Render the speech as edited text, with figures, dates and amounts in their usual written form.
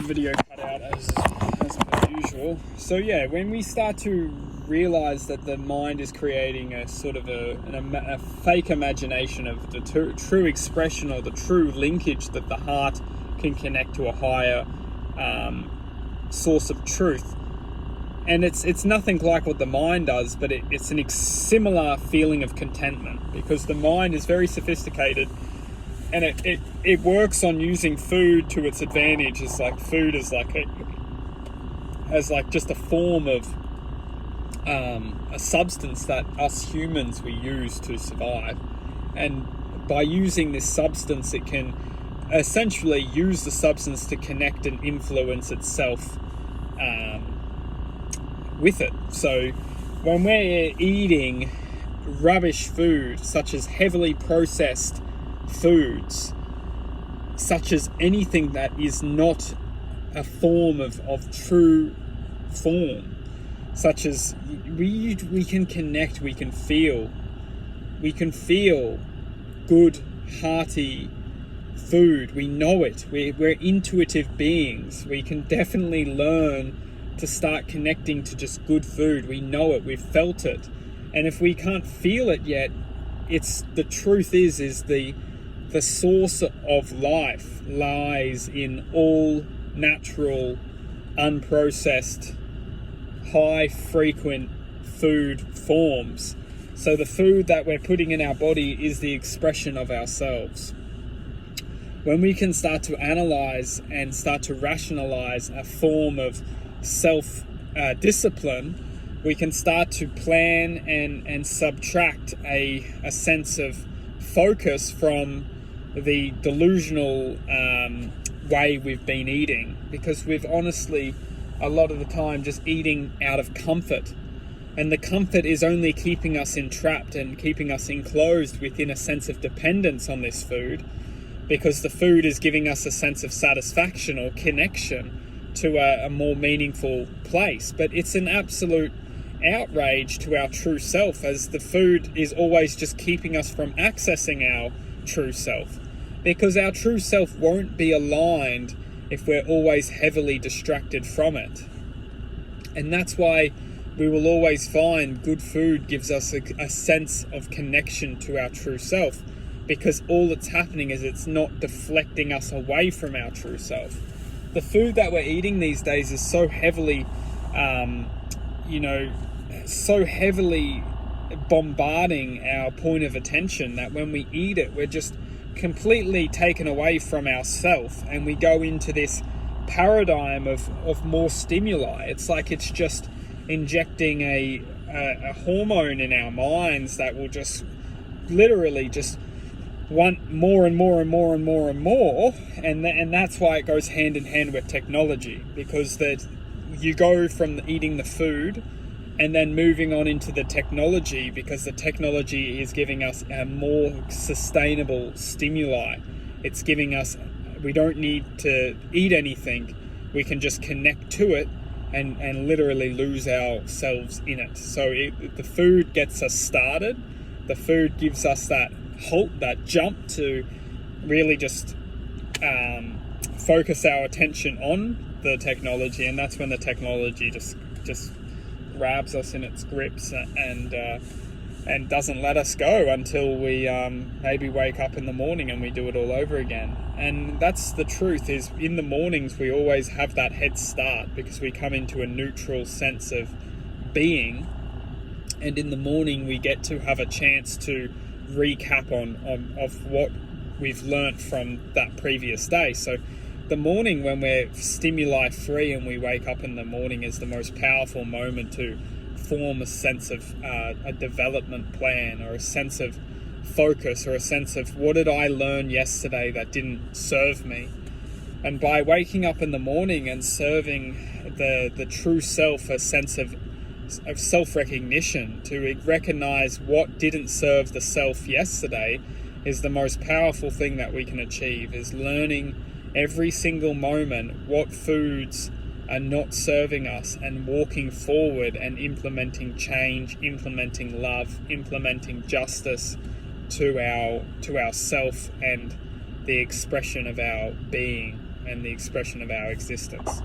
Video cut out as per usual. So yeah, when we start to realize that the mind is creating a sort of a fake imagination of the true expression or the true linkage that the heart can connect to a higher source of truth, and it's nothing like what the mind does, but it's a similar feeling of contentment, because the mind is very sophisticated. And it works on using food to its advantage. It's like food is just a form of a substance that us humans we use to survive. And by using this substance, it can essentially use the substance to connect and influence itself with it. So when we're eating rubbish food, such as heavily processed foods, such as anything that is not a form of true form, such as we can connect, we can feel good, hearty food. We know it. We're intuitive beings. We can definitely learn to start connecting to just good food. We know it. We've felt it. And if we can't feel it yet, the truth is the source of life lies in all natural, unprocessed, high frequent food forms. So the food that we're putting in our body is the expression of ourselves. When we can start to analyze and start to rationalize a form of self-discipline, we can start to plan and subtract a sense of focus from the delusional way we've been eating, because we've honestly a lot of the time just eating out of comfort, and the comfort is only keeping us entrapped and keeping us enclosed within a sense of dependence on this food, because the food is giving us a sense of satisfaction or connection to a more meaningful place. But it's an absolute outrage to our true self, as the food is always just keeping us from accessing our true self, because our true self won't be aligned if we're always heavily distracted from it. And that's why we will always find good food gives us a sense of connection to our true self, because all that's happening is it's not deflecting us away from our true self. The food that we're eating these days is so heavily so heavily bombarding our point of attention that when we eat it, we're just completely taken away from ourself, and we go into this paradigm of more stimuli. It's like it's just injecting a hormone in our minds that will just literally just want more and more and more and more and more, and that's why it goes hand in hand with technology, because that you go from eating the food and then moving on into the technology, because the technology is giving us a more sustainable stimuli. It's giving us, we don't need to eat anything, we can just connect to it and literally lose ourselves in it. So the food gets us started, the food gives us that halt, that jump to really just focus our attention on the technology, and that's when the technology just grabs us in its grips and doesn't let us go until we maybe wake up in the morning and we do it all over again. And that's the truth, is in the mornings we always have that head start, because we come into a neutral sense of being, and in the morning we get to have a chance to recap of what we've learnt from that previous day. So the morning, when we're stimuli free and we wake up in the morning, is the most powerful moment to form a sense of a development plan, or a sense of focus, or a sense of what did I learn yesterday that didn't serve me. And by waking up in the morning and serving the true self a sense of self-recognition, to recognize what didn't serve the self yesterday, is the most powerful thing that we can achieve, is learning every single moment what foods are not serving us, and walking forward and implementing change, implementing love, implementing justice to our self and the expression of our being. and the expression of our existence.